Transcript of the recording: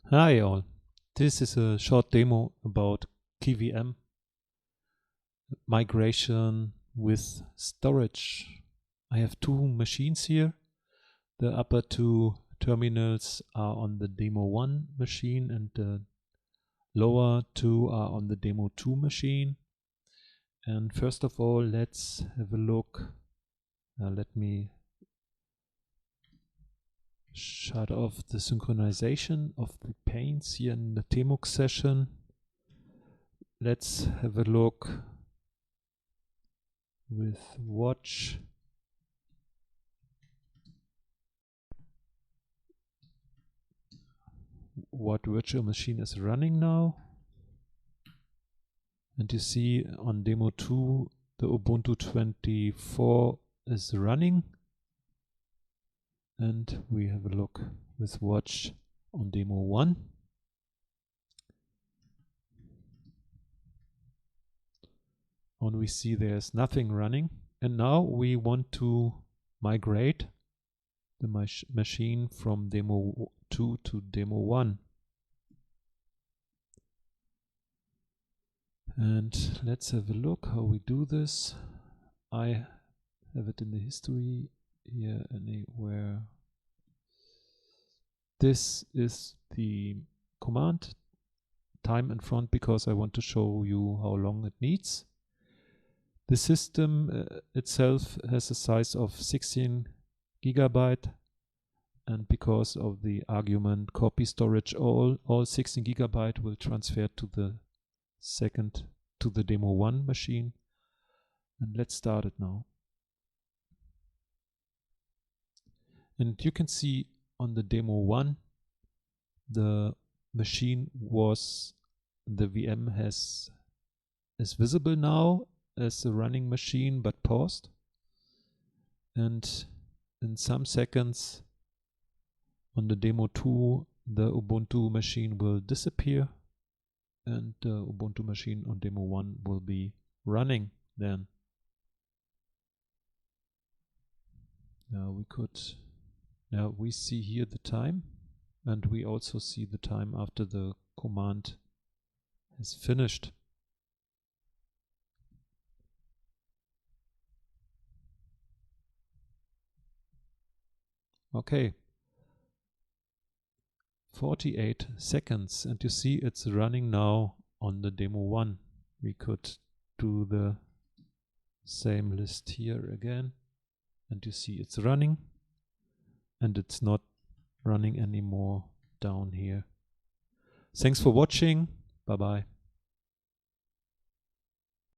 Hi all, this is a short demo about qemu migration with storage. I have two machines here. The upper two terminals are on the demo 1 machine and the lower two are on the demo 2 machine. And first of all, let's have a look. Let me shut off the synchronization of the panes here in the Temux session. Let's have a look with watch what virtual machine is running now. And you see on demo 2 the Ubuntu 24 is running, and we have a look with watch on demo 1. And we see there's nothing running, and now we want to migrate the machine from demo 2 to demo 1. And let's have a look how we do this. I have it in the history here anywhere. This is the command time in front because I want to show you how long it needs. The system itself has a size of 16 gigabyte, and because of the argument copy storage all 16 gigabyte will transfer to the demo 1 machine. And let's start it now. And you can see on the demo 1 the machine the VM is visible now as a running machine but paused, and in some seconds on the demo 2 the Ubuntu machine will disappear and the Ubuntu machine on demo 1 will be running then. Now we see here the time, and we also see the time after the command is finished. Okay, 48 seconds, and you see it's running now on the demo 1. We could do the same list here again, and you see it's running, and it's not running anymore down here. Thanks for watching. Bye bye.